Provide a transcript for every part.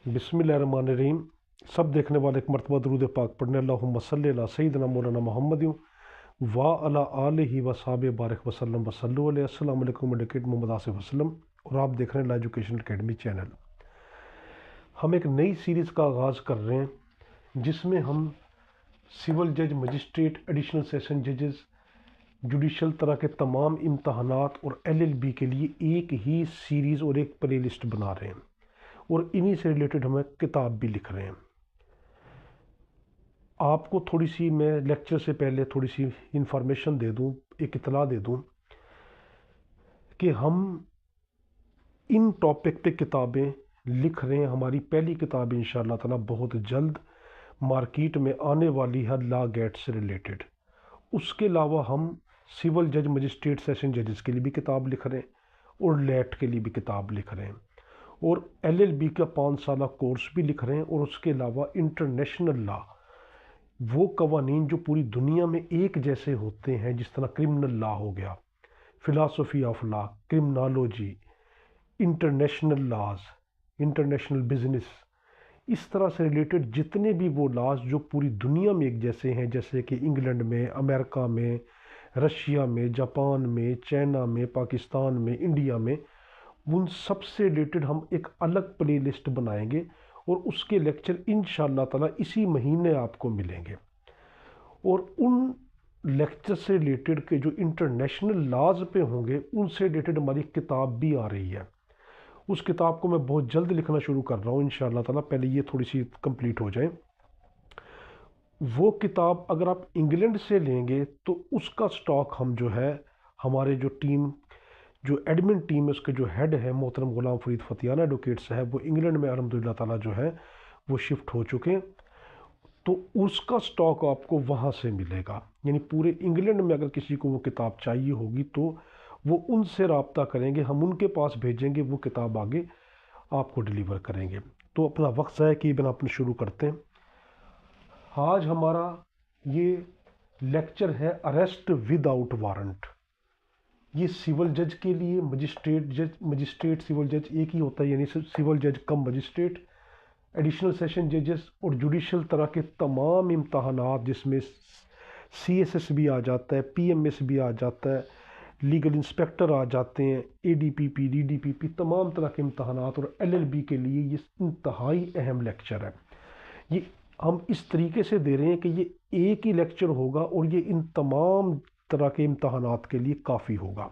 बिस्मिल्लाहिर्रहमानिर्रहीम। सब देखने वाले एक मरतबा दरूद पाक पढ़ने अल्लाहुम्मा सल्ली अला सय्यिदिना मौलाना मुहम्मद व अला आलिहि व सहाबे बारिक वसल्लम वसल्लु अलैहि। अस्सलाम वालेकुम एडवोकेट मोहम्मद आसिफ असलम और आप देख रहे हैं ला एजुकेशन अकेडमी चैनल। हम एक नई सीरीज़ का आगाज़ कर रहे हैं जिसमें हम सिविल जज, मजिस्ट्रेट, एडिशनल सेशन जजेस, जुडिशल तरह के तमाम इम्तहानात और LLB के लिए एक ही सीरीज़ और एक प्ले लिस्ट बना रहे हैं और इन्हीं से रिलेटेड हमें किताब भी लिख रहे हैं। आपको थोड़ी सी मैं लेक्चर से पहले थोड़ी सी इंफॉर्मेशन दे दूं, एक इतला दे दूं कि हम इन टॉपिक पे किताबें लिख रहे हैं। हमारी पहली किताब इंशाअल्लाह ताला बहुत जल्द मार्केट में आने वाली है लॉ गेट से रिलेटेड। उसके अलावा हम सिविल जज, मजिस्ट्रेट, सेशन जजेस के लिए भी किताब लिख रहे हैं और लेट के लिए भी किताब लिख रहे हैं और LLB का 5 साल कोर्स भी लिख रहे हैं। और उसके अलावा इंटरनेशनल लॉ, वो कवानीन जो पूरी दुनिया में एक जैसे होते हैं, जिस तरह क्रिमिनल लॉ हो गया, philosophy of law, criminology, international laws, international business, इस तरह से रिलेटेड जितने भी वो लॉज जो पूरी दुनिया में एक जैसे हैं, जैसे कि इंग्लैंड में, अमेरिका में, रशिया में, जापान में, चाइना में, पाकिस्तान में, इंडिया में, उन सब से रिलेटेड हम एक अलग प्ले लिस्ट बनाएंगे और उसके लेक्चर इंशाअल्लाह ताला इसी महीने आपको मिलेंगे। और उन लेक्चर से रिलेटेड के जो इंटरनेशनल लॉज पे होंगे उनसे रिलेटेड हमारी किताब भी आ रही है। उस किताब को मैं बहुत जल्द लिखना शुरू कर रहा हूँ इंशाअल्लाह ताला, पहले ये थोड़ी सी कंप्लीट हो जाए। वो किताब अगर आप इंग्लैंड से लेंगे तो उसका स्टॉक हम जो है, हमारे जो टीम, जो एडमिन टीम है, उसके जो हेड है मोहतरम गुलाम फरीद फतियाना एडवोकेट साहब, वो इंग्लैंड में अल्हम्दुलिल्लाह ताला जो है वो शिफ्ट हो चुके हैं। तो उसका स्टॉक आपको वहाँ से मिलेगा। यानी पूरे इंग्लैंड में अगर किसी को वो किताब चाहिए होगी तो वो उनसे रब्ता करेंगे, हम उनके पास भेजेंगे, वो किताब आगे आपको डिलीवर करेंगे। तो अपना वक्त ज़ाया किए बिना अपने शुरू करते हैं। आज हमारा ये लेक्चर है अरेस्ट विदाउट वारंट। ये सिविल जज के लिए, मजिस्ट्रेट सिविल जज एक ही होता है, यानी सिविल जज कम मजिस्ट्रेट, एडिशनल सेशन जजेस और जुडिशल तरह के तमाम इम्तहानात, जिसमें CSS भी आ जाता है, PMS भी आ जाता है, लीगल इंस्पेक्टर आ जाते हैं, ADPP, DDPP, तमाम तरह के इम्तहानात और LLB के लिए ये इंतहाई अहम लेक्चर है। ये हम इस तरीके से दे रहे हैं कि ये एक ही लेक्चर होगा और ये इन तमाम तरह के इम्तहानात के लिए काफ़ी होगा।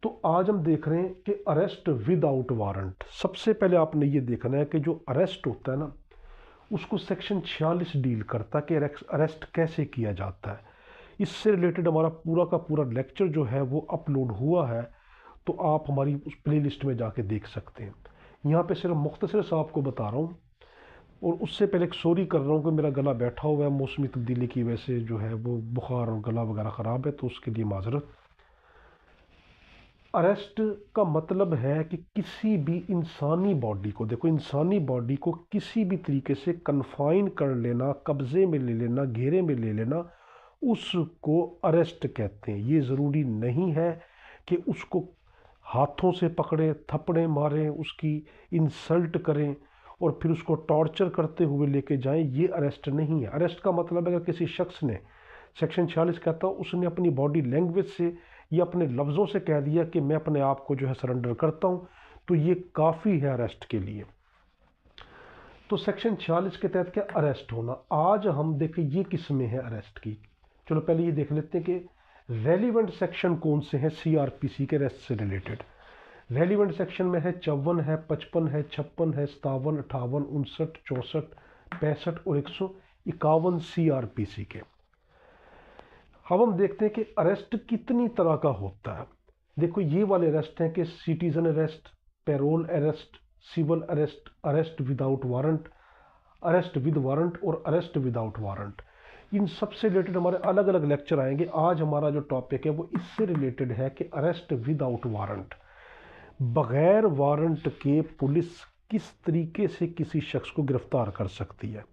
तो आज हम देख रहे हैं कि अरेस्ट विदाउट वारंट। सबसे पहले आपने ये देखना है कि जो अरेस्ट होता है ना, उसको सेक्शन 46 डील करता है कि अरेस्ट कैसे किया जाता है। इससे रिलेटेड हमारा पूरा का पूरा लेक्चर जो है वो अपलोड हुआ है, तो आप हमारी उस प्ले लिस्ट में जाके देख सकते हैं। यहाँ पे सिर्फ मुख्तसर सा आपको बता रहा हूँ और उससे पहले एक सॉरी कर रहा हूँ कि मेरा गला बैठा हुआ है, मौसमी तब्दीली की वजह से जो है वो बुखार और गला वगैरह ख़राब है, तो उसके लिए माजरत। अरेस्ट का मतलब है कि किसी भी इंसानी बॉडी को, देखो, इंसानी बॉडी को किसी भी तरीके से कन्फाइन कर लेना, कब्जे में ले लेना, घेरे में ले लेना, उसको अरेस्ट कहते हैं। ये ज़रूरी नहीं है कि उसको हाथों से पकड़ें, थप्पड़े मारें, उसकी इंसल्ट करें और फिर उसको टॉर्चर करते हुए लेके जाएं। ये अरेस्ट नहीं है। अरेस्ट का मतलब अगर किसी शख्स ने, सेक्शन 46 कहता है, उसने अपनी बॉडी लैंग्वेज से या अपने लफ्ज़ों से कह दिया कि मैं अपने आप को जो है सरेंडर करता हूँ, तो ये काफ़ी है अरेस्ट के लिए। तो सेक्शन 46 के तहत क्या अरेस्ट होना। आज हम देखें ये किस्में हैं अरेस्ट की। चलो पहले ये देख लेते हैं कि रेलिवेंट सेक्शन कौन से हैं CRPC के अरेस्ट से रिलेटेड। रेलिवेंट सेक्शन में है 54 है, 55 है, 56 है, 57, 58, 59, 64, 65 और 151 CRPC के। अब हम देखते हैं कि अरेस्ट कितनी तरह का होता है। देखो, ये वाले अरेस्ट हैं कि citizen arrest, parole arrest, civil arrest, arrest without warrant, arrest with warrant और अरेस्ट विदाउट वारंट। इन सब से रिलेटेड हमारे अलग अलग लेक्चर आएंगे। आज हमारा जो टॉपिक है वो इससे रिलेटेड है कि अरेस्ट विदाउट वारंट, बगैर वारंट के पुलिस किस तरीके से किसी शख्स को गिरफ्तार कर सकती है।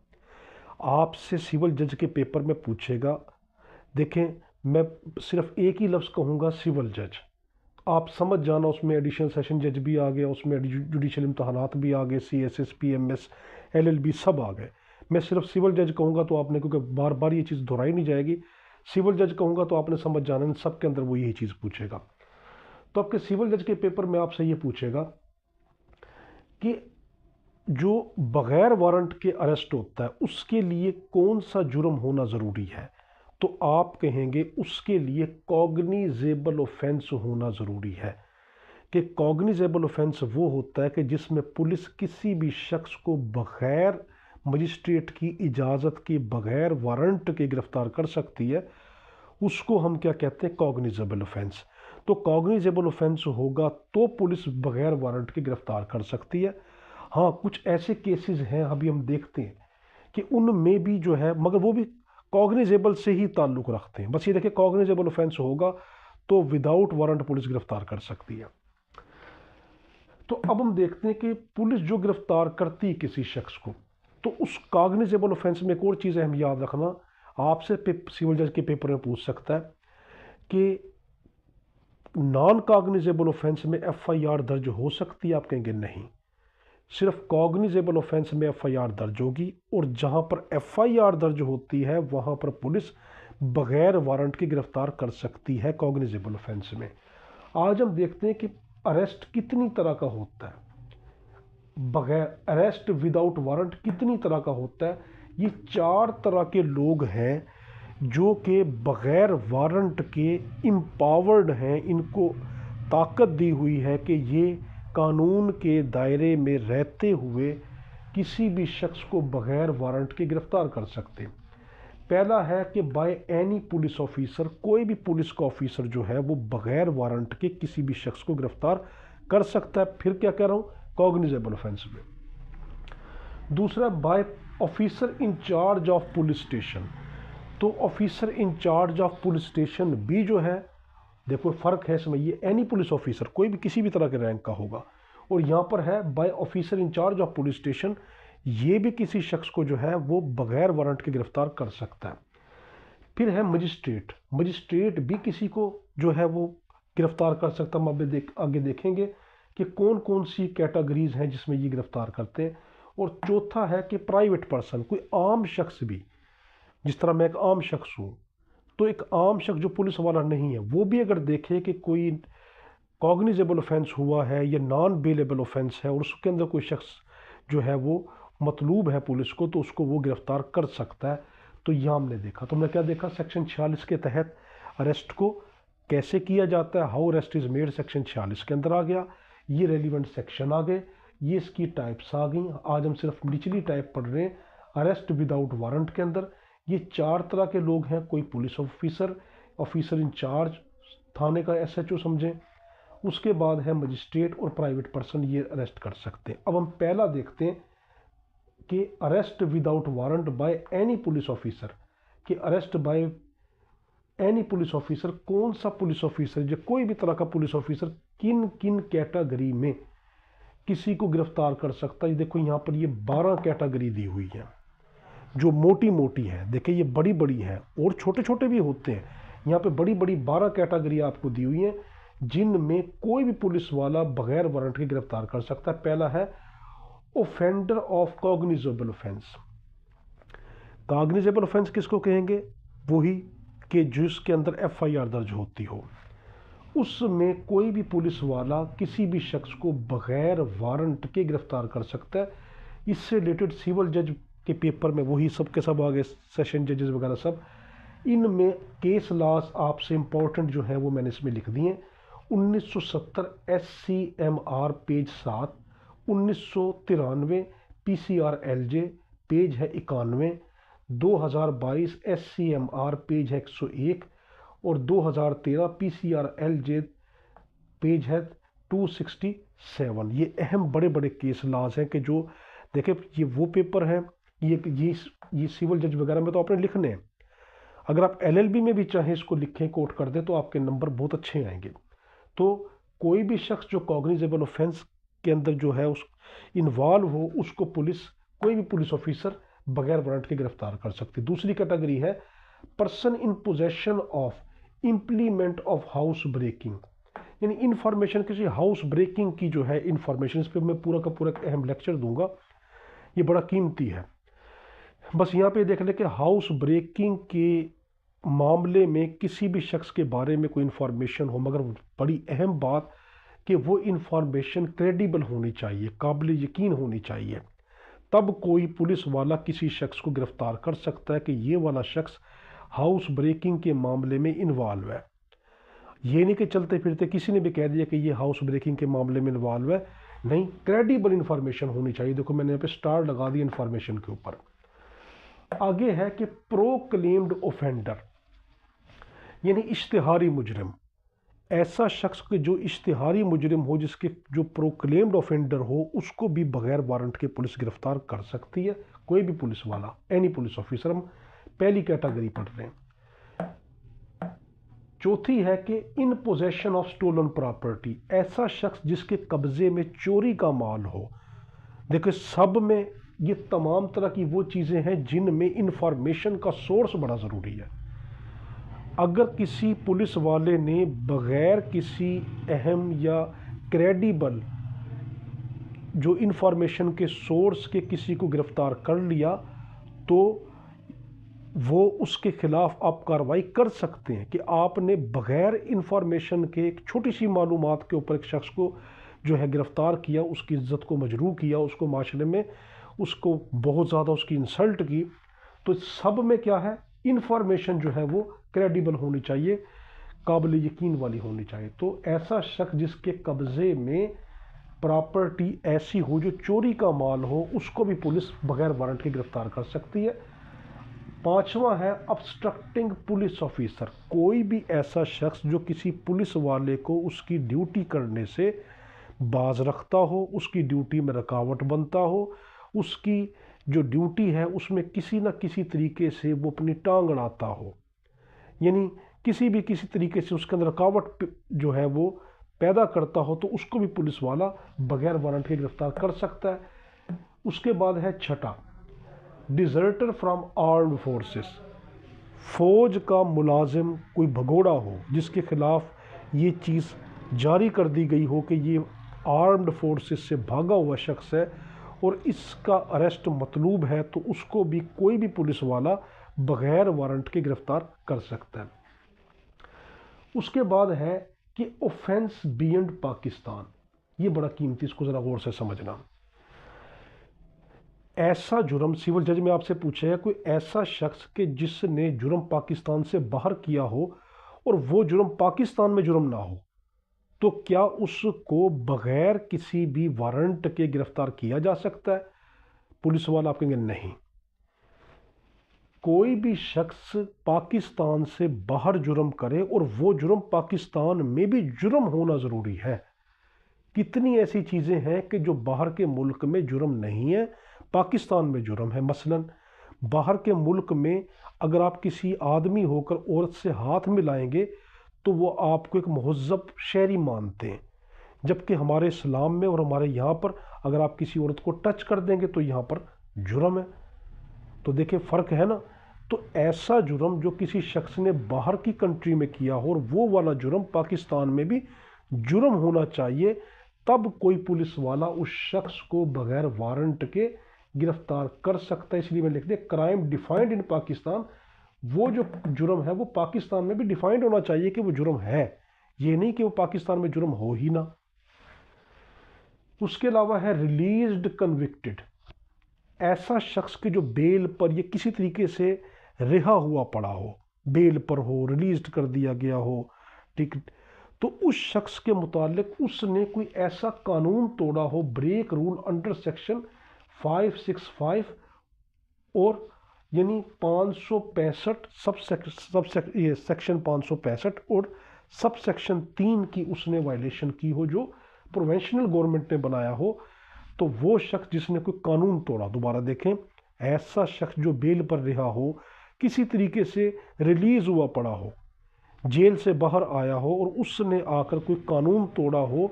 आपसे सिविल जज के पेपर में पूछेगा, देखें, मैं सिर्फ एक ही लफ्ज़ कहूँगा, सिविल जज। आप समझ जाना, उसमें एडिशनल सेशन जज भी आ गया, उसमें जुडिशल इम्तहानात भी आ गए, CSS PMS LLB सब आ गए। मैं सिर्फ सिविल जज कहूँगा तो आपने, क्योंकि बार बार ये चीज़ दोहराई नहीं जाएगी, सिविल जज कहूँगा तो आपने समझ जाना, इन सब के अंदर वो यही चीज़ पूछेगा। तो आपके सिविल जज के पेपर में आपसे ये पूछेगा कि जो बगैर वारंट के अरेस्ट होता है उसके लिए कौन सा जुर्म होना ज़रूरी है। तो आप कहेंगे उसके लिए कॉग्निजेबल ऑफेंस होना ज़रूरी है। कि कॉग्निजेबल ऑफेंस वो होता है कि जिसमें पुलिस किसी भी शख्स को बगैर मजिस्ट्रेट की इजाज़त के, बगैर वारंट के गिरफ्तार कर सकती है, उसको हम क्या कहते हैं, कॉग्निजेबल ऑफेंस। तो कॉग्निजेबल ऑफेंस होगा तो पुलिस बगैर वारंट के गिरफ्तार कर सकती है। हाँ, कुछ ऐसे केसेस हैं अभी हम देखते हैं कि उनमें भी जो है, मगर वो भी कॉग्निजेबल से ही ताल्लुक़ रखते हैं। बस ये देखिए, कॉग्निजेबल ऑफेंस होगा तो विदाउट वारंट पुलिस गिरफ्तार कर सकती है। तो अब हम देखते हैं कि पुलिस जो गिरफ्तार करती है किसी शख्स को, तो उस कॉग्निजेबल ऑफेंस में एक और चीज़ है, हम याद रखना, आपसे सिविल जज के पेपर में पूछ सकता है कि नॉन कॉग्निजेबल ऑफेंस में FIR दर्ज हो सकती है। आप कहेंगे नहीं, सिर्फ कॉग्निजेबल ऑफेंस में FIR दर्ज होगी, और जहां पर FIR दर्ज होती है वहां पर पुलिस बगैर वारंट के गिरफ्तार कर सकती है कॉग्निजेबल ऑफेंस में। आज हम देखते हैं कि अरेस्ट कितनी तरह का होता है, बगैर अरेस्ट विदाउट वारंट कितनी तरह का होता है। ये 4 तरह के लोग हैं जो कि बगैर वारंट के इम्पावर्ड हैं, इनको ताकत दी हुई है कि ये कानून के दायरे में रहते हुए किसी भी शख्स को बगैर वारंट के गिरफ्तार कर सकते हैं। पहला है कि बाय एनी पुलिस ऑफिसर, कोई भी पुलिस का ऑफिसर जो है वो बगैर वारंट के किसी भी शख्स को गिरफ्तार कर सकता है। फिर क्या कह रहा हूँ, कॉग्निजेबल ऑफेंस में। दूसरा, by officer in charge of police station. तो officer in charge of police station भी जो है, देखो फ़र्क है इसमें, ये एनी पुलिस ऑफिसर कोई भी किसी भी तरह के रैंक का होगा, और यहाँ पर है by officer in charge of police station, ये भी किसी शख्स को जो है वो बगैर वारंट के गिरफ्तार कर सकता है। फिर है मजिस्ट्रेट, मजिस्ट्रेट भी किसी को जो है वो गिरफ्तार कर सकता है। हम आगे देखेंगे कि कौन कौन सी कैटेगरीज हैं जिसमें ये गिरफ्तार करते हैं। और चौथा है कि प्राइवेट पर्सन, कोई आम शख्स भी, जिस तरह मैं एक आम शख्स हूँ, तो एक आम शख्स जो पुलिस वाला नहीं है वो भी अगर देखे कि कोई कॉग्निजेबल ऑफेंस हुआ है या नॉन बेलेबल ऑफेंस है और उसके अंदर कोई शख्स जो है वो मतलूब है पुलिस को, तो उसको वो गिरफ्तार कर सकता है। तो यह हमने देखा, तो हमने क्या देखा, सेक्शन 46 के तहत अरेस्ट को कैसे किया जाता है, how arrest is made, section 46 के अंदर आ गया। ये रेलिवेंट सेक्शन आ गए, ये इसकी टाइप्स आ गई। आज हम सिर्फ निचली टाइप पढ़ रहे हैं अरेस्ट विदाउट वारंट के अंदर। ये 4 तरह के लोग हैं, कोई पुलिस ऑफिसर, ऑफिसर इंचार्ज, थाने का SHO समझें, उसके बाद है मजिस्ट्रेट और प्राइवेट पर्सन, ये अरेस्ट कर सकते हैं। अब हम पहला देखते हैं कि arrest without warrant by any police officer, कि arrest by any police officer, कौन सा पुलिस ऑफिसर, जो कोई भी तरह का पुलिस ऑफिसर किन किन कैटेगरी में किसी को गिरफ्तार कर सकता है। देखो यहाँ पर ये 12 कैटेगरी दी हुई है जो मोटी मोटी है, देखिए ये बड़ी बड़ी है और छोटे छोटे भी होते हैं। यहाँ पे बड़ी बड़ी 12 कैटेगरी आपको दी हुई हैं जिनमें कोई भी पुलिस वाला बगैर वारंट के गिरफ्तार कर सकता है। पहला है offender of cognizable offence. Cognizable offence किसको कहेंगे, वही कि जिसके अंदर FIR दर्ज होती हो, उसमें कोई भी पुलिस वाला किसी भी शख्स को बगैर वारंट के गिरफ्तार कर सकता है। इससे रिलेटेड सिविल जज के पेपर में वही सब के सब आगे, सेशन जजेस वगैरह सब, इनमें केस लॉज आपसे इंपॉर्टेंट जो है वो मैंने इसमें लिख दिए हैं। 1970 SCMR page 7, 1993 PCR LJ page है 91, 2022 SCMR पेज है 101 और 2013 PCR LJ पेज है 267। ये अहम बड़े बड़े केस लॉज हैं कि जो देखे, ये वो पेपर हैं, ये सिविल जज वगैरह में तो आपने लिखने हैं। अगर आप LLB में भी चाहें इसको लिखें, कोट कर दें, तो आपके नंबर बहुत अच्छे आएंगे। तो कोई भी शख्स जो कॉग्निजेबल ऑफेंस के अंदर जो है उस इन्वॉल्व हो, उसको पुलिस, कोई भी पुलिस ऑफिसर बगैर वारंट के गिरफ्तार कर सकती। दूसरी कैटेगरी है person in possession of implement of house breaking. यानी इंफॉर्मेशन, किसी हाउस ब्रेकिंग की जो है इंफॉर्मेशन, इस पर मैं पूरा का पूरा एक अहम लेक्चर दूंगा, ये बड़ा कीमती है। बस यहाँ पे देख लें कि हाउस ब्रेकिंग के मामले में किसी भी शख्स के बारे में कोई इंफॉर्मेशन हो, मगर बड़ी अहम बात कि वो इंफॉर्मेशन क्रेडिबल होनी चाहिए, काबिल यकीन होनी चाहिए, तब कोई पुलिस वाला किसी शख्स को गिरफ्तार कर सकता है कि ये वाला शख्स हाउस ब्रेकिंग के मामले में इन्वॉल्व है। ये नहीं कि चलते फिरते किसी ने भी कह दिया कि ये हाउस ब्रेकिंग के मामले में इन्वॉल्व है, नहीं, क्रेडिबल इंफॉर्मेशन होनी चाहिए। देखो मैंने यहाँ पे स्टार लगा दिया इंफॉर्मेशन के ऊपर। आगे है कि प्रोक्लेम्ड ऑफेंडर, यानी इश्तिहारी मुजरिम, ऐसा शख्स के जो इश्तिहारी मुजरिम हो, जिसके जो प्रोक्लेम्ड ऑफेंडर हो, उसको भी बगैर वारंट के पुलिस गिरफ्तार कर सकती है, कोई भी पुलिस वाला, एनी पुलिस ऑफिसर। हम पहली कैटेगरी पढ़ रहे हैं। चौथी है कि in possession of stolen property, ऐसा शख्स जिसके कब्जे में चोरी का माल हो। देखो सब में ये तमाम तरह की वो चीज़ें हैं जिनमें इंफॉर्मेशन का सोर्स बड़ा ज़रूरी है। अगर किसी पुलिस वाले ने बगैर किसी अहम या क्रेडिबल जो इंफॉर्मेशन के सोर्स के किसी को गिरफ्तार कर लिया, तो वो उसके खिलाफ आप कार्रवाई कर सकते हैं कि आपने बगैर इंफॉर्मेशन के एक छोटी सी मालूमात के ऊपर एक शख्स को जो है गिरफ्तार किया, उसकी इज्जत को मजरूह किया, उसको माशरे में उसको बहुत ज़्यादा उसकी इंसल्ट की। तो सब में क्या है, इंफॉर्मेशन जो है वो क्रेडिबल होनी चाहिए, काबिल यकीन वाली होनी चाहिए। तो ऐसा शख्स जिसके कब्जे में प्रॉपर्टी ऐसी हो जो चोरी का माल हो, उसको भी पुलिस बगैर वारंट के गिरफ्तार कर सकती है। पांचवा है ऑब्स्ट्रक्टिंग पुलिस ऑफिसर, कोई भी ऐसा शख्स जो किसी पुलिस वाले को उसकी ड्यूटी करने से बाज रखता हो, उसकी ड्यूटी में रुकावट बनता हो, उसकी जो ड्यूटी है उसमें किसी न किसी तरीके से वो अपनी टांग अड़ाता हो, यानी किसी तरीके से उसके अंदर रुकावट जो है वो पैदा करता हो, तो उसको भी पुलिस वाला बगैर वारंट के गिरफ्तार कर सकता है। उसके बाद है छठा, डिजर्टर फ्रॉम आर्म्ड फोर्सेस, फौज का मुलाजिम कोई भगोड़ा हो जिसके खिलाफ ये चीज़ जारी कर दी गई हो कि ये आर्म्ड फोर्सेस से भागा हुआ शख्स है और इसका अरेस्ट मतलूब है, तो उसको भी कोई भी पुलिस वाला बगैर वारंट के गिरफ्तार कर सकता है। उसके बाद है कि ऑफेंस बियॉन्ड पाकिस्तान, ये बड़ा कीमती, इसको ज़रा गौर से समझना। ऐसा जुर्म, सिविल जज में आपसे पूछा है कोई ऐसा शख्स के जिसने जुर्म पाकिस्तान से बाहर किया हो और वो जुर्म पाकिस्तान में जुर्म ना हो, तो क्या उसको बगैर किसी भी वारंट के गिरफ्तार किया जा सकता है? पुलिस वाला आप कहेंगे नहीं, कोई भी शख्स पाकिस्तान से बाहर जुर्म करे और वो जुर्म पाकिस्तान में भी जुर्म होना ज़रूरी है। कितनी ऐसी चीज़ें हैं कि जो बाहर के मुल्क में जुर्म नहीं है, पाकिस्तान में जुर्म है। मसलन बाहर के मुल्क में अगर आप किसी आदमी होकर औरत से हाथ मिलाएंगे तो वो आपको एक मुहज़्ज़ब शहरी मानते हैं, जबकि हमारे इस्लाम में और हमारे यहाँ पर अगर आप किसी औरत को टच कर देंगे तो यहाँ पर जुर्म है। तो देखिए फ़र्क है ना। तो ऐसा जुर्म जो किसी शख्स ने बाहर की कंट्री में किया हो और वो वाला जुर्म पाकिस्तान में भी जुर्म होना चाहिए, तब कोई पुलिस वाला उस शख्स को बगैर वारंट के गिरफ्तार कर सकता है। इसलिए मैं लिख दिया क्राइम डिफाइंड इन पाकिस्तान, वो जो जुर्म है वो पाकिस्तान में भी डिफाइंड होना चाहिए कि वो जुर्म है, ये नहीं कि वो पाकिस्तान में जुर्म हो ही ना। उसके अलावा है रिलीज्ड कन्विक्टेड, ऐसा शख्स के जो बेल पर या किसी तरीके से रिहा हुआ पड़ा हो, बेल पर हो, रिलीज कर दिया गया हो, ठीक, तो उस शख्स के मुतालिक उसने कोई ऐसा कानून तोड़ा हो, ब्रेक रूल अंडर सेक्शन 565 और यानी 565 ये सेक्शन 565 और सब सेक्शन 3 की उसने वायलेशन की हो, जो प्रोविंशनल गवर्नमेंट ने बनाया हो, तो वो शख्स जिसने कोई कानून तोड़ा, दोबारा देखें, ऐसा शख्स जो बेल पर रिहा हो, किसी तरीके से रिलीज हुआ पड़ा हो, जेल से बाहर आया हो और उसने आकर कोई कानून तोड़ा हो,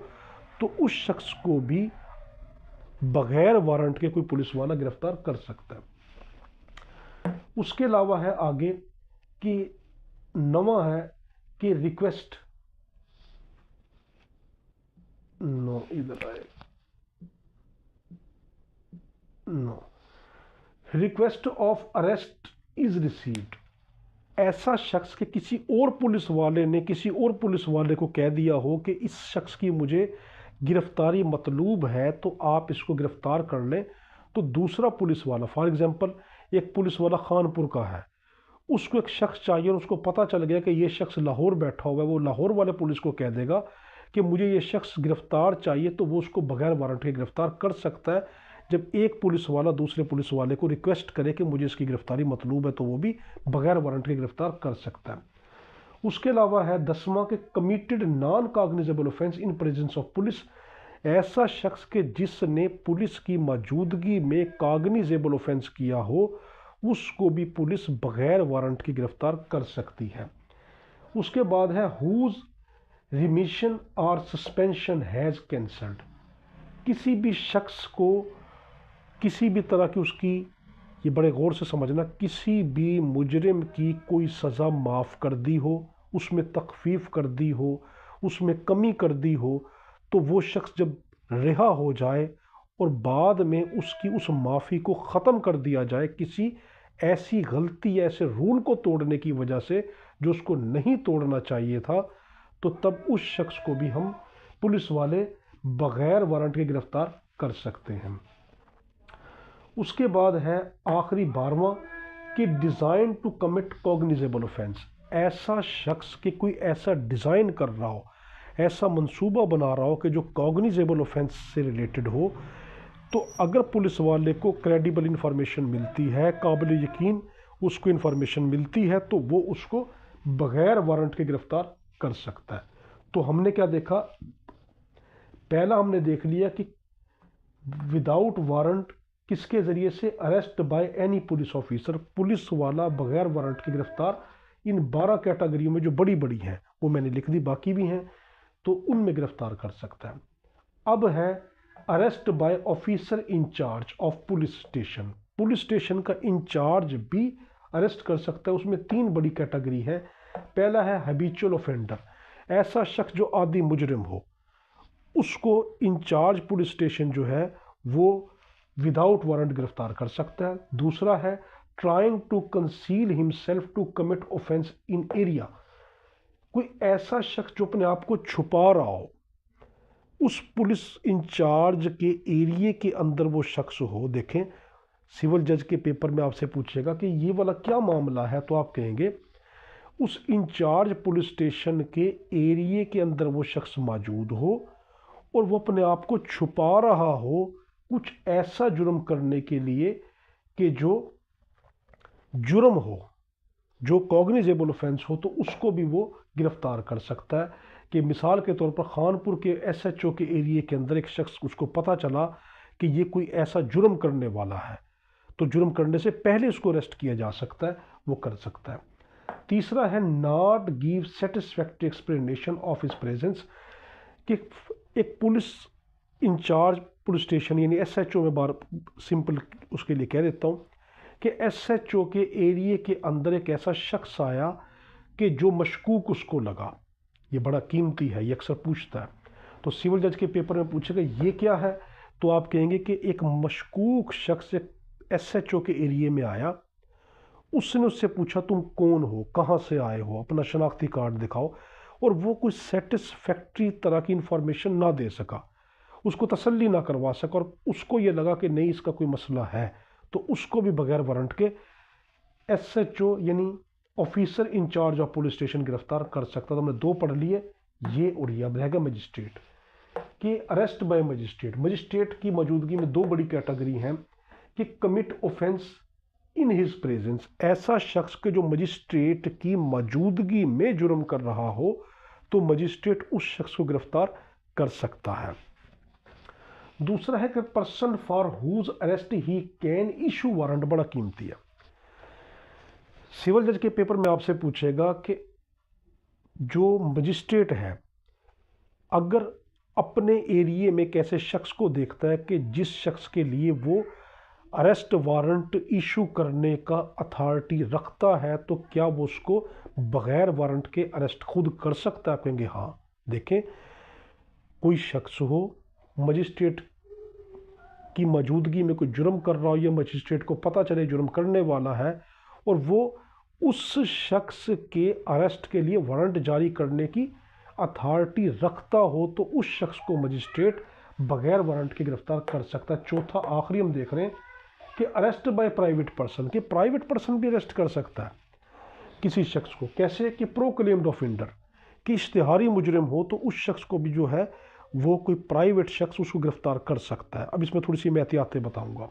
तो उस शख्स को भी बगैर वारंट के कोई पुलिस वाला गिरफ्तार कर सकता है। उसके अलावा है आगे कि नवा है कि रिक्वेस्ट नो, इधर आए, no, request of arrest is received. ऐसा शख्स के किसी और पुलिस वाले ने किसी और पुलिस वाले को कह दिया हो कि इस शख्स की मुझे गिरफ्तारी मतलूब है तो आप इसको गिरफ्तार कर लें, तो दूसरा पुलिस वाला, फॉर एग्जांपल एक पुलिस वाला खानपुर का है, उसको एक शख्स चाहिए और उसको पता चल गया कि ये शख्स लाहौर बैठा हुआ है, वो लाहौर वाले पुलिस को कह देगा कि मुझे ये शख्स गिरफ्तार चाहिए, तो वो उसको बगैर वारंट के गिरफ्तार कर सकता है। जब एक पुलिस वाला दूसरे पुलिस वाले को रिक्वेस्ट करे कि मुझे इसकी गिरफ्तारी मतलूब है, तो वो भी बगैर वारंट के गिरफ्तार कर सकता है। उसके अलावा है 10वां के committed non cognizable offence in presence of police. ऐसा शख्स के जिसने पुलिस की मौजूदगी में कॉग्निजेबल ऑफेंस किया हो, उसको भी पुलिस बगैर वारंट की गिरफ्तार कर सकती है। उसके बाद है हुज रिमिशन और सस्पेंशन हैज़ कैंसल्ड। किसी भी शख्स को किसी भी तरह की उसकी, ये बड़े गौर से समझना, किसी भी मुजरिम की कोई सज़ा माफ़ कर दी हो, उसमें तखफीफ कर दी हो, उसमें कमी कर दी हो, तो वो शख्स जब रिहा हो जाए और बाद में उसकी उस माफ़ी को ख़त्म कर दिया जाए किसी ऐसी गलती या ऐसे रूल को तोड़ने की वजह से जो उसको नहीं तोड़ना चाहिए था, तो तब उस शख्स को भी हम पुलिस वाले बग़ैर वारंट के गिरफ्तार कर सकते हैं। उसके बाद है आखिरी 12वां कि design to commit cognizable offence. ऐसा शख्स के कोई ऐसा डिज़ाइन कर रहा हो, ऐसा मंसूबा बना रहा हो कि जो कॉग्निजेबल ऑफेंस से रिलेटेड हो, तो अगर पुलिस वाले को क्रेडिबल इंफॉर्मेशन मिलती है, काबिल यकीन उसको इंफॉर्मेशन मिलती है, तो वो उसको बगैर वारंट के गिरफ्तार कर सकता है। तो हमने क्या देखा, पहला हमने देख लिया कि विदाउट वारंट किसके ज़रिए से, arrest by any police officer, police वाला बगैर वारंट की गिरफ्तार इन 12 कैटेगरियों में जो बड़ी बड़ी हैं वो मैंने लिख दी, बाकी भी हैं, तो उनमें गिरफ्तार कर सकता है। अब है arrest by officer in charge of police station. Police station का इंचार्ज भी अरेस्ट कर सकता है। उसमें 3 बड़ी कैटेगरी है। पहला है हैबिचुअल ऑफेंडर, ऐसा शख्स जो आदी मुजरिम हो, उसको इंचार्ज पुलिस स्टेशन जो है वो विदाउट वारंट गिरफ्तार कर सकता है। दूसरा है trying to conceal himself to commit offence in area, कोई ऐसा शख्स जो अपने आप को छुपा रहा हो, उस पुलिस इंचार्ज के एरिए के अंदर वो शख्स हो। देखें, सिविल जज के पेपर में आपसे पूछेगा कि ये वाला क्या मामला है, तो आप कहेंगे उस इंचार्ज पुलिस स्टेशन के एरिए के अंदर वो शख्स मौजूद हो और वो अपने आप को छुपा रहा हो कुछ ऐसा जुर्म करने के लिए कि जो जुर्म हो, जो कॉग्निजेबल ऑफेंस हो, तो उसको भी वो गिरफ्तार कर सकता है। कि मिसाल के तौर पर खानपुर के एसएचओ के एरिए के अंदर एक शख्स, उसको पता चला कि ये कोई ऐसा जुर्म करने वाला है, तो जुर्म करने से पहले उसको अरेस्ट किया जा सकता है, वो कर सकता है। तीसरा है not give satisfactory explanation of his presence, कि एक पुलिस इंचार्ज पुलिस स्टेशन यानी एसएचओ में बार सिंपल उसके लिए कह देता हूँ कि एसएचओ के एरिए के अंदर एक ऐसा शख्स आया कि जो मशकूक उसको लगा। ये बड़ा कीमती है, ये अक्सर पूछता है, तो सिविल जज के पेपर में पूछेगा ये क्या है, तो आप कहेंगे कि एक मशकूक शख्स एसएचओ के एरिए में आया, उसने उससे पूछा तुम कौन हो, कहाँ से आए हो, अपना शनाख्ती कार्ड दिखाओ, और वो कोई सेटिस्फैक्ट्री तरह की इंफॉर्मेशन ना दे सका, उसको तसल्ली ना करवा सका, और उसको ये लगा कि नहीं इसका कोई मसला है, तो उसको भी बगैर वारंट के एसएचओ यानी officer in charge of police station गिरफ्तार कर सकता। तो हमने 2 पढ़ लिए, ये और ये। अब रहेगा मजिस्ट्रेट कि अरेस्ट बाय मजिस्ट्रेट। मजिस्ट्रेट की मौजूदगी में 2 बड़ी कैटेगरी हैं कि commit offence in his presence, ऐसा शख्स के जो मजिस्ट्रेट की मौजूदगी में जुर्म कर रहा हो, तो मजिस्ट्रेट उस शख्स को गिरफ्तार कर सकता है। दूसरा है कि person for whom arrest he can issue warrant, बड़ा कीमती है। सिविल जज के पेपर में आपसे पूछेगा कि जो मजिस्ट्रेट है अगर अपने एरिए में कैसे शख्स को देखता है कि जिस शख्स के लिए वो अरेस्ट वारंट इशू करने का अथॉरिटी रखता है, तो क्या वो उसको बगैर वारंट के अरेस्ट खुद कर सकता है? कहेंगे हाँ। देखें, कोई शख्स हो, मजिस्ट्रेट की मौजूदगी में कोई जुर्म कर रहा हो या मजिस्ट्रेट को पता चले जुर्म करने वाला है और वो उस शख्स के अरेस्ट के लिए वारंट जारी करने की अथॉरिटी रखता हो, तो उस शख्स को मजिस्ट्रेट बगैर वारंट के गिरफ्तार कर सकता है। चौथा आखिरी हम देख रहे हैं कि अरेस्ट बाय प्राइवेट पर्सन, कि प्राइवेट पर्सन भी अरेस्ट कर सकता है किसी शख्स को। कैसे? कि प्रोक्लेम्ड ऑफेंडर, कि इश्तिहारी मुजरिम हो तो उस शख्स को भी जो है वो कोई प्राइवेट शख्स उसको गिरफ्तार कर सकता है। अब इसमें थोड़ी सी मैं एहतियातें बताऊंगा।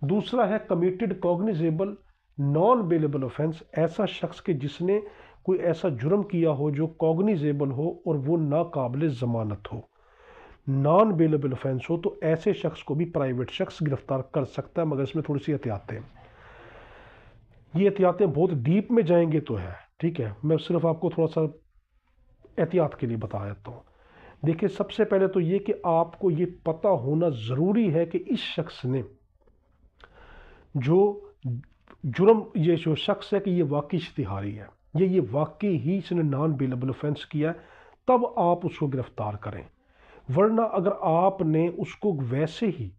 दूसरा है committed cognizable non bailable offence, ऐसा शख्स के जिसने कोई ऐसा जुर्म किया हो जो कॉग्निजेबल हो और वो नाकाबिल ज़मानत हो, नॉन बेलेबल ऑफेंस हो, तो ऐसे शख्स को भी प्राइवेट शख्स गिरफ्तार कर सकता है। मगर इसमें थोड़ी सी एहतियातें, ये एहतियातें बहुत डीप में जाएंगे तो है, ठीक है, मैं सिर्फ आपको थोड़ा सा एहतियात के लिए बता देता हूँ। देखिए, सबसे पहले तो ये कि आपको ये पता होना ज़रूरी है कि इस शख्स ने जो जुर्म, ये जो शख्स है कि ये वाकई इश्तिहारी है, ये वाकई ही इसने नॉन बेलेबल ऑफेंस किया है, तब आप उसको गिरफ्तार करें। वरना अगर आपने उसको वैसे ही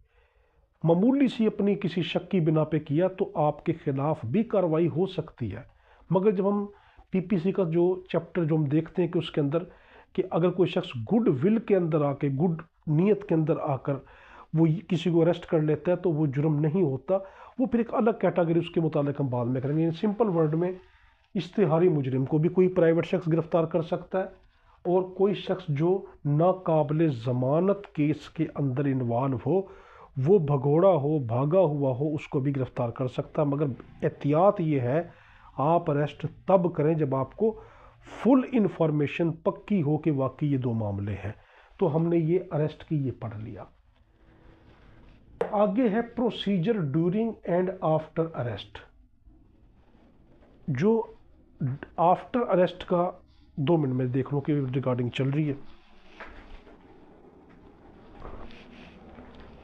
मामूली सी अपनी किसी शक की बिना पे किया तो आपके खिलाफ भी कार्रवाई हो सकती है। मगर जब हम पीपीसी का जो चैप्टर जो हम देखते हैं कि उसके अंदर कि अगर कोई शख्स गुड विल के अंदर आके, गुड नीयत के अंदर आकर वो किसी को अरेस्ट कर लेता है तो वो जुर्म नहीं होता, वो फिर एक अलग कैटेगरी उसके मुतालिक हम बाद में करेंगे। सिंपल वर्ड में, इश्तिहारी मुजरिम को भी कोई प्राइवेट शख्स गिरफ्तार कर सकता है और कोई शख्स जो नाकाबिल ज़मानत केस के अंदर इन्वॉल्व हो, वो भगोड़ा हो, भागा हुआ हो, उसको भी गिरफ्तार कर सकता है। मगर एहतियात ये है, आप अरेस्ट तब करें जब आपको फुल इंफॉर्मेशन पक्की हो कि वाकई ये दो मामले हैं। तो हमने ये अरेस्ट की ये पढ़ लिया। आगे है procedure during and after arrest. जो आफ्टर अरेस्ट का 2 मिनट में देख लो कि रिकॉर्डिंग चल रही है,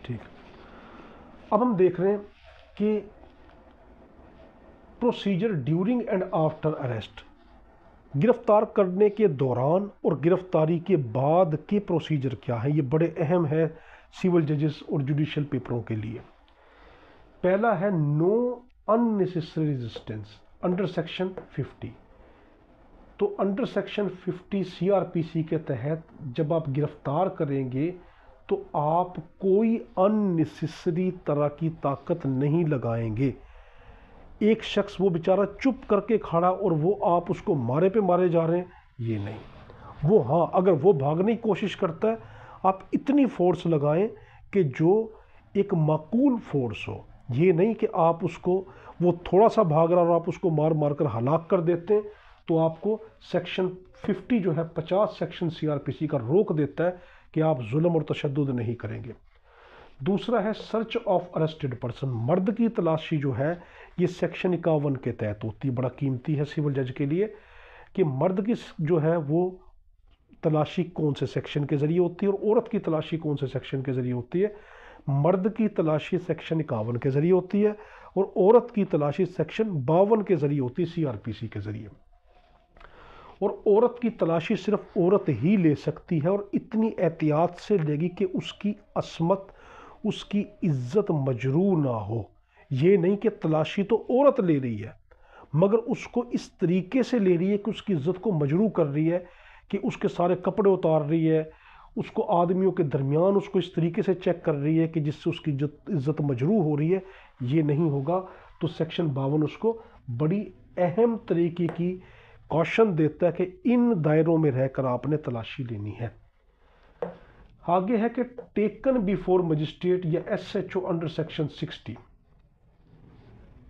ठीक। अब हम देख रहे हैं कि procedure during and after arrest, गिरफ्तार करने के दौरान और गिरफ्तारी के बाद के प्रोसीजर क्या है। ये बड़े अहम है सिविल जजेस और जुडिशियल पेपरों के लिए। पहला है know unnecessary resistance under section 50। तो अंडर सेक्शन 50 सीआरपीसी के तहत जब आप गिरफ्तार करेंगे तो आप कोई अननेसेसरी तरह की ताकत नहीं लगाएंगे। एक शख्स वो बेचारा चुप करके खड़ा और वो आप उसको मारे पे मारे जा रहे हैं, ये नहीं। वो हाँ, अगर वो भागने की कोशिश करता है, आप इतनी फोर्स लगाएं कि जो एक माकूल फोर्स हो। ये नहीं कि आप उसको, वो थोड़ा सा भाग रहा और आप उसको मार मार कर हलाक कर देते हैं, तो आपको सेक्शन 50 जो है 50 सेक्शन सीआरपीसी का रोक देता है कि आप जुल्म और तशद्दुद नहीं करेंगे। दूसरा है सर्च ऑफ अरेस्टेड पर्सन, मर्द की तलाशी जो है ये सेक्शन 51 के तहत होती है। बड़ा कीमती है सिविल जज के लिए कि मर्द की जो है वो तलाशी कौन से सेक्शन के ज़रिए होती है और औरत की तलाशी कौन से सेक्शन के ज़रिए होती है। मर्द की तलाशी सेक्शन 51 के ज़रिए होती है और औरत की तलाशी सेक्शन 52 के ज़रिए होती है, सीआरपीसी के ज़रिए। और औरत की तलाशी सिर्फ औरत ही ले सकती है और इतनी एहतियात से लेगी कि उसकी असमत, उसकी इज्जत मजरूह ना हो। ये नहीं कि तलाशी तो औरत ले रही है मगर उसको इस तरीके से ले रही है कि उसकी इज्जत को मजरूह कर रही है, कि उसके सारे कपड़े उतार रही है, उसको आदमियों के दरमियान उसको इस तरीके से चेक कर रही है कि जिससे उसकी इज्जत मजरूह हो रही है। ये नहीं होगा। तो सेक्शन 52 उसको बड़ी अहम तरीके की कॉशन देता है कि इन दायरों में रहकर आपने तलाशी लेनी है। आगे है कि टेकन बिफोर मजिस्ट्रेट या एसएचओ अंडर सेक्शन 60।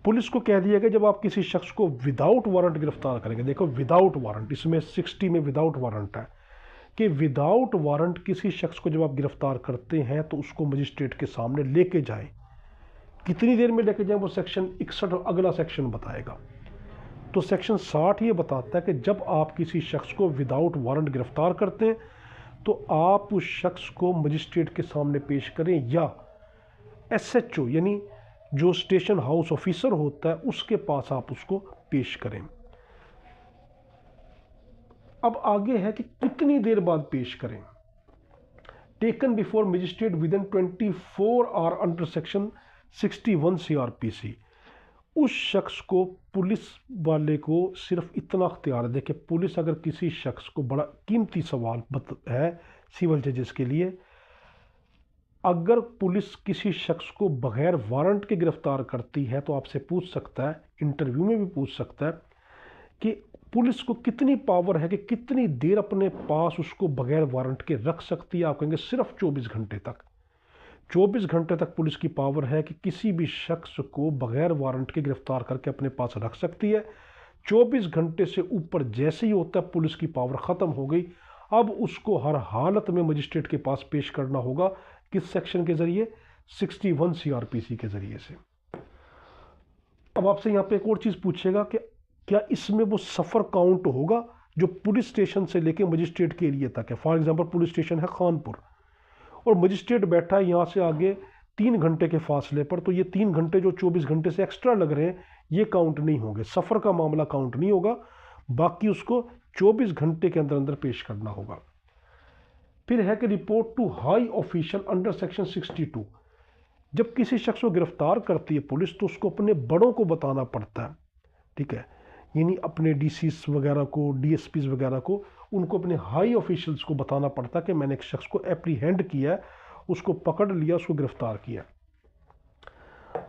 पुलिस को कह दिया गया जब आप किसी शख्स को विदाउट वारंट गिरफ्तार करेंगे, देखो विदाउट वारंट, इसमें 60 में विदाउट वारंट है कि विदाउट वारंट किसी शख्स को जब आप गिरफ्तार करते हैं तो उसको मजिस्ट्रेट के सामने लेके जाएं। कितनी देर में लेके जाएं वो सेक्शन 61 और अगला सेक्शन बताएगा। तो सेक्शन 60 ये बताता है कि जब आप किसी शख्स को विदाउट वारंट गिरफ्तार करते हैं तो आप उस शख्स को मजिस्ट्रेट के सामने पेश करें या एसएचओ यानी जो स्टेशन हाउस ऑफिसर होता है उसके पास आप उसको पेश करें। अब आगे है कि कितनी देर बाद पेश करें। Taken before magistrate within 24 hour under section 61 CRPC। उस शख्स को, पुलिस वाले को सिर्फ इतना अख्तियार दे कि पुलिस अगर किसी शख्स को, बड़ा कीमती सवाल है सिविल जजेस के लिए, अगर पुलिस किसी शख्स को बगैर वारंट के गिरफ्तार करती है तो आपसे पूछ सकता है, इंटरव्यू में भी पूछ सकता है कि पुलिस को कितनी पावर है कि कितनी देर अपने पास उसको बगैर वारंट के रख सकती है। आप कहेंगे सिर्फ 24 घंटे तक। 24 घंटे तक पुलिस की पावर है कि किसी भी शख्स को बगैर वारंट के गिरफ्तार करके अपने पास रख सकती है। 24 घंटे से ऊपर जैसे ही होता है पुलिस की पावर ख़त्म हो गई। अब उसको हर हालत में मजिस्ट्रेट के पास पेश करना होगा। किस सेक्शन के ज़रिए? 61 CRPC के ज़रिए से। अब आपसे यहाँ पे एक और चीज़ पूछेगा कि क्या इसमें वो सफ़र काउंट होगा जो पुलिस स्टेशन से लेके मजिस्ट्रेट के एरिया तक है। फॉर एग्जांपल पुलिस स्टेशन है खानपुर और मजिस्ट्रेट बैठा है यहाँ से आगे 3 घंटे के फासले पर, तो ये 3 घंटे जो 24 घंटे से एक्स्ट्रा लग रहे हैं ये काउंट नहीं होंगे, सफ़र का मामला काउंट नहीं होगा। बाकी उसको 24 घंटे के अंदर अंदर पेश करना होगा। फिर है कि report to high official under section 62। जब किसी शख्स को गिरफ्तार करती है पुलिस तो उसको अपने बड़ों को बताना पड़ता है, ठीक है, यानी अपने DCs वगैरह को, DSPs वगैरह को, उनको अपने हाई ऑफिशियल्स को बताना पड़ता है कि मैंने एक शख्स को एप्रीहेंड किया है, उसको पकड़ लिया, उसको गिरफ्तार किया।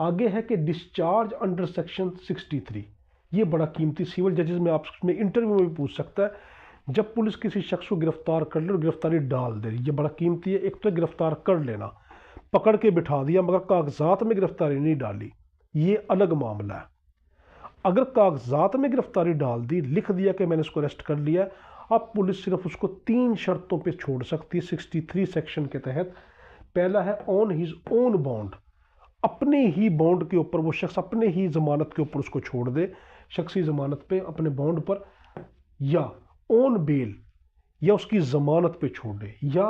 आगे है कि डिस्चार्ज अंडर सेक्शन 63। ये बड़ा कीमती, सिविल जजेस में आप में इंटरव्यू में भी पूछ सकता है। जब पुलिस किसी शख्स को गिरफ्तार कर ले और गिरफ्तारी डाल दे, ये बड़ा कीमती है। एक तो गिरफ्तार कर लेना, पकड़ के बिठा दिया मगर कागजात में गिरफ्तारी नहीं डाली, ये अलग मामला है। अगर कागजात में गिरफ्तारी डाल दी, लिख दिया कि मैंने इसको अरेस्ट कर लिया, अब पुलिस सिर्फ उसको 3 शर्तों पे छोड़ सकती है 63 सेक्शन के तहत। पहला है ऑन हिज ओन बॉन्ड, अपने ही बॉन्ड के ऊपर वो शख्स अपने ही जमानत के ऊपर उसको छोड़ दे, शख्सी जमानत पे, अपने बॉन्ड पर, या ऑन बेल या उसकी जमानत पे छोड़ दे, या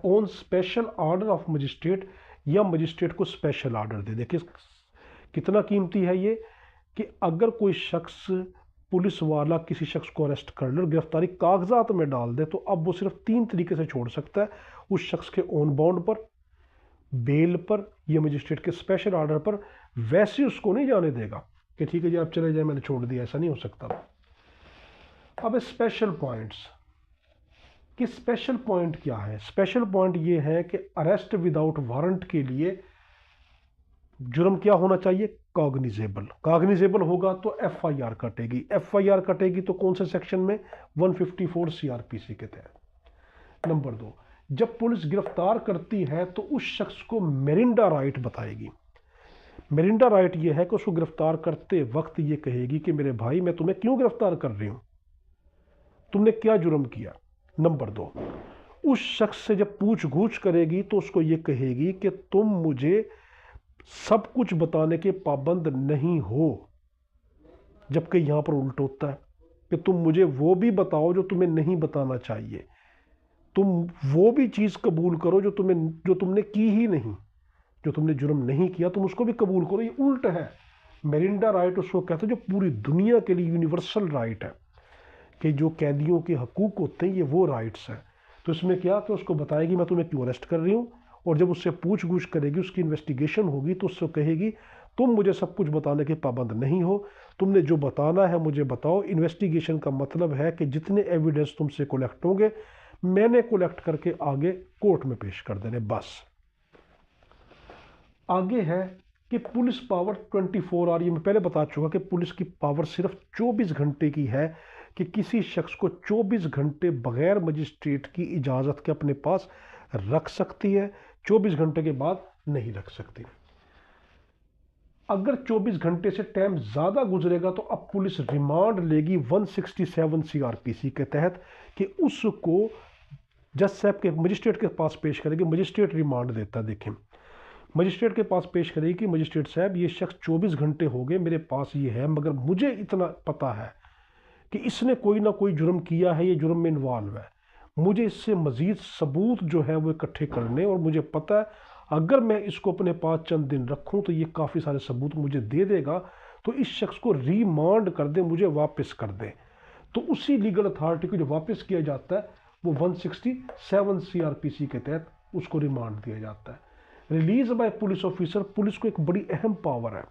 on special order of magistrate या मजिस्ट्रेट को स्पेशल ऑर्डर दे। देखिए कितना कीमती है ये कि अगर कोई शख्स, पुलिस वाला किसी शख्स को अरेस्ट कर ले और गिरफ्तारी कागजात में डाल दे तो अब वो सिर्फ 3 तरीके से छोड़ सकता है, उस शख्स के ऑन बॉन्ड पर, बेल पर या मजिस्ट्रेट के स्पेशल ऑर्डर पर। वैसे उसको नहीं जाने देगा कि ठीक है जी आप चले जाए, मैंने छोड़ दिया, ऐसा नहीं हो सकता। अब स्पेशल पॉइंट्स कि स्पेशल पॉइंट क्या है? स्पेशल पॉइंट ये है कि अरेस्ट विदाउट वारंट के लिए जुर्म क्या होना चाहिए? कॉग्निजेबल। कॉग्निजेबल होगा तो FIR कटेगी। FIR कटेगी तो कौन से सेक्शन में? 154 CRPC के तहत। नंबर 2, जब पुलिस गिरफ्तार करती है तो उस शख्स को मेरिंडा राइट बताएगी। मेरिंडा राइट ये है कि उसको गिरफ्तार करते वक्त ये कहेगी कि मेरे भाई मैं तुम्हें क्यों गिरफ्तार कर रही हूं, तुमने क्या जुर्म किया। नंबर 2, उस शख्स से जब पूछ-गूछ करेगी तो उसको ये कहेगी कि तुम मुझे सब कुछ बताने के पाबंद नहीं हो, जबकि यहां पर उल्टा होता है कि तुम मुझे वो भी बताओ जो तुम्हें नहीं बताना चाहिए, तुम वो भी चीज़ कबूल करो जो तुमने की ही नहीं, जो तुमने जुर्म नहीं किया तुम उसको भी कबूल करो। ये उल्टा है। मेरिंडा राइट उसको कहते हैं जो पूरी दुनिया के लिए यूनिवर्सल राइट है कि जो कैदियों के हकूक होते हैं ये वो राइट्स हैं। तो इसमें क्या कि उसको बताएगी मैं तुम्हें क्यों अरेस्ट कर रही हूँ, और जब उससे पूछ-गूछ करेगी, उसकी इन्वेस्टिगेशन होगी तो उससे कहेगी तुम मुझे सब कुछ बताने के पाबंद नहीं हो, तुमने जो बताना है मुझे बताओ। इन्वेस्टिगेशन का मतलब है कि जितने एविडेंस तुमसे कलेक्ट होंगे मैंने कलेक्ट करके आगे कोर्ट में पेश कर देने, बस। आगे है कि पुलिस पावर 24 आवर। ये मैं पहले बता चुका कि पुलिस की पावर सिर्फ 24 घंटे की है कि किसी शख्स को 24 घंटे बगैर मजिस्ट्रेट की इजाज़त के अपने पास रख सकती है, 24 घंटे के बाद नहीं रख सकती। अगर 24 घंटे से टाइम ज़्यादा गुजरेगा तो अब पुलिस रिमांड लेगी 167 CRPC के तहत कि उसको जज साहब के, मजिस्ट्रेट के पास पेश करेगी। मजिस्ट्रेट रिमांड देता है। देखें, मजिस्ट्रेट के पास पेश करेगी कि मजिस्ट्रेट साहब ये शख्स 24 घंटे हो गए मेरे पास ये है, मगर मुझे इतना पता है कि इसने कोई ना कोई जुर्म किया है, ये जुर्म में इन्वॉल्व है, मुझे इससे मज़ीद सबूत जो है वो इकट्ठे करने, और मुझे पता है अगर मैं इसको अपने पास चंद दिन रखूं तो ये काफ़ी सारे सबूत मुझे दे देगा, तो इस शख्स को रिमांड कर दे, मुझे वापस कर दे। तो उसी लीगल अथॉरिटी को जो वापस किया जाता है वो 167 CRPC के तहत उसको रिमांड दिया जाता है। Release by police officer, police को एक बड़ी अहम पावर है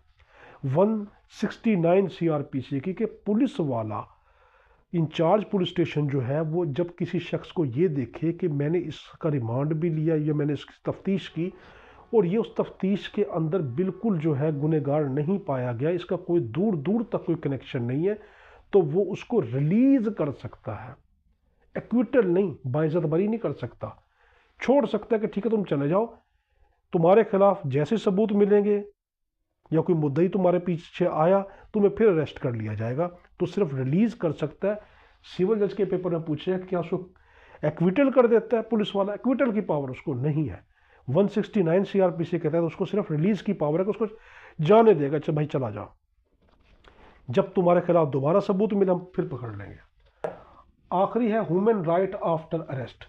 169 CRPC की, कि पुलिस वाला इंचार्ज पुलिस स्टेशन जो है वो जब किसी शख्स को ये देखे कि मैंने इसका रिमांड भी लिया या मैंने इसकी तफ्तीश की और ये उस तफ्तीश के अंदर बिल्कुल जो है गुनहगार नहीं पाया गया, इसका कोई दूर दूर तक कोई कनेक्शन नहीं है, तो वो उसको रिलीज कर सकता है। एक्विटल नहीं, बाइज्जत बरी नहीं कर सकता, छोड़ सकता है कि ठीक है तुम चले जाओ, तुम्हारे खिलाफ जैसे सबूत मिलेंगे या कोई मुद्दई तुम्हारे पीछे आया तुम्हें फिर अरेस्ट कर लिया जाएगा, तो सिर्फ रिलीज कर सकता है। सिविल जज के पेपर में पूछे कि क्या उसको एक्विटल कर देता है पुलिस वाला? एक्विटल की पावर उसको नहीं है। 169 CRPC कहता है तो उसको सिर्फ रिलीज की पावर है कि उसको जाने देगा, अच्छा भाई चला जाओ, जब तुम्हारे खिलाफ दोबारा सबूत मिले हम फिर पकड़ लेंगे। आखिरी है ह्यूमन राइट आफ्टर अरेस्ट।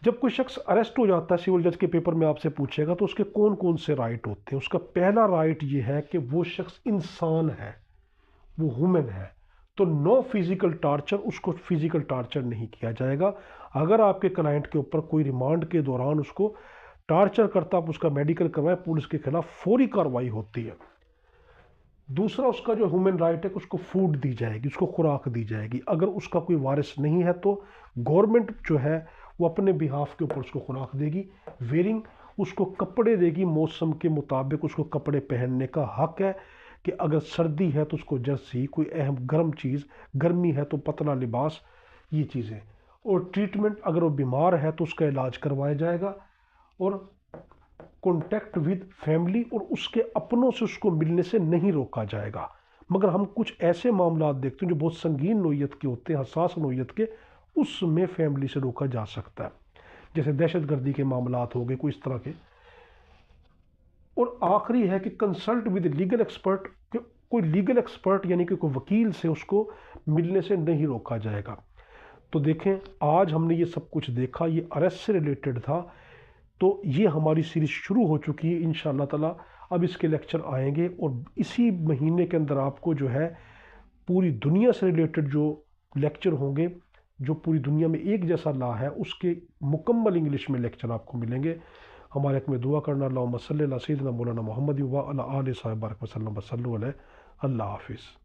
जब कोई शख्स अरेस्ट हो जाता है, सिविल जज के पेपर में आपसे पूछेगा तो उसके कौन कौन से राइट होते हैं। उसका पहला राइट ये है कि वो शख्स इंसान है, वो ह्यूमन है, तो नो फिजिकल टॉर्चर, उसको फिजिकल टॉर्चर नहीं किया जाएगा। अगर आपके क्लाइंट के ऊपर कोई रिमांड के दौरान उसको टॉर्चर करता, आप उसका मेडिकल करवाएं, पुलिस के खिलाफ फौरी कार्रवाई होती है। दूसरा उसका जो ह्यूमन राइट है कि उसको फूड दी जाएगी, उसको खुराक दी जाएगी। अगर उसका कोई वारिस नहीं है तो गवर्नमेंट जो है वो अपने बिहाफ के ऊपर उसको खुराक देगी। वेयरिंग, उसको कपड़े देगी, मौसम के मुताबिक उसको कपड़े पहनने का हक है, कि अगर सर्दी है तो उसको जर्सी, कोई अहम गर्म चीज़, गर्मी है तो पतला लिबास, ये चीज़ें। और ट्रीटमेंट, अगर वो बीमार है तो उसका इलाज करवाया जाएगा। और कॉन्टैक्ट विद फैमिली और उसके अपनों से उसको मिलने से नहीं रोका जाएगा। मगर हम कुछ ऐसे मामला देखते हैं जो बहुत संगीन नोयत के होते हैं, हसास नोयत के, उसमें फैमिली से रोका जा सकता है, जैसे दहशतगर्दी के मामलात हो गए, कोई इस तरह के। और आखिरी है कि कंसल्ट विद लीगल एक्सपर्ट, कोई लीगल एक्सपर्ट यानी कि कोई वकील से उसको मिलने से नहीं रोका जाएगा। तो देखें, आज हमने ये सब कुछ देखा, ये अरेस्ट से रिलेटेड था। तो ये हमारी सीरीज शुरू हो चुकी है इंशाअल्लाह ताला। अब इसके लेक्चर आएंगे और इसी महीने के अंदर आपको जो है पूरी दुनिया से रिलेटेड जो लेक्चर होंगे, जो पूरी दुनिया में एक जैसा ला है, उसके मुकम्मल इंग्लिश में लेक्चर आपको मिलेंगे। हमारे हक़ में दुआ करना। अल्लाहुम्मा सल्ली अला सय्यिदिना मौलाना मुहम्मद व अला आलिहि व सल्लम। अल्लाह हाफिज़।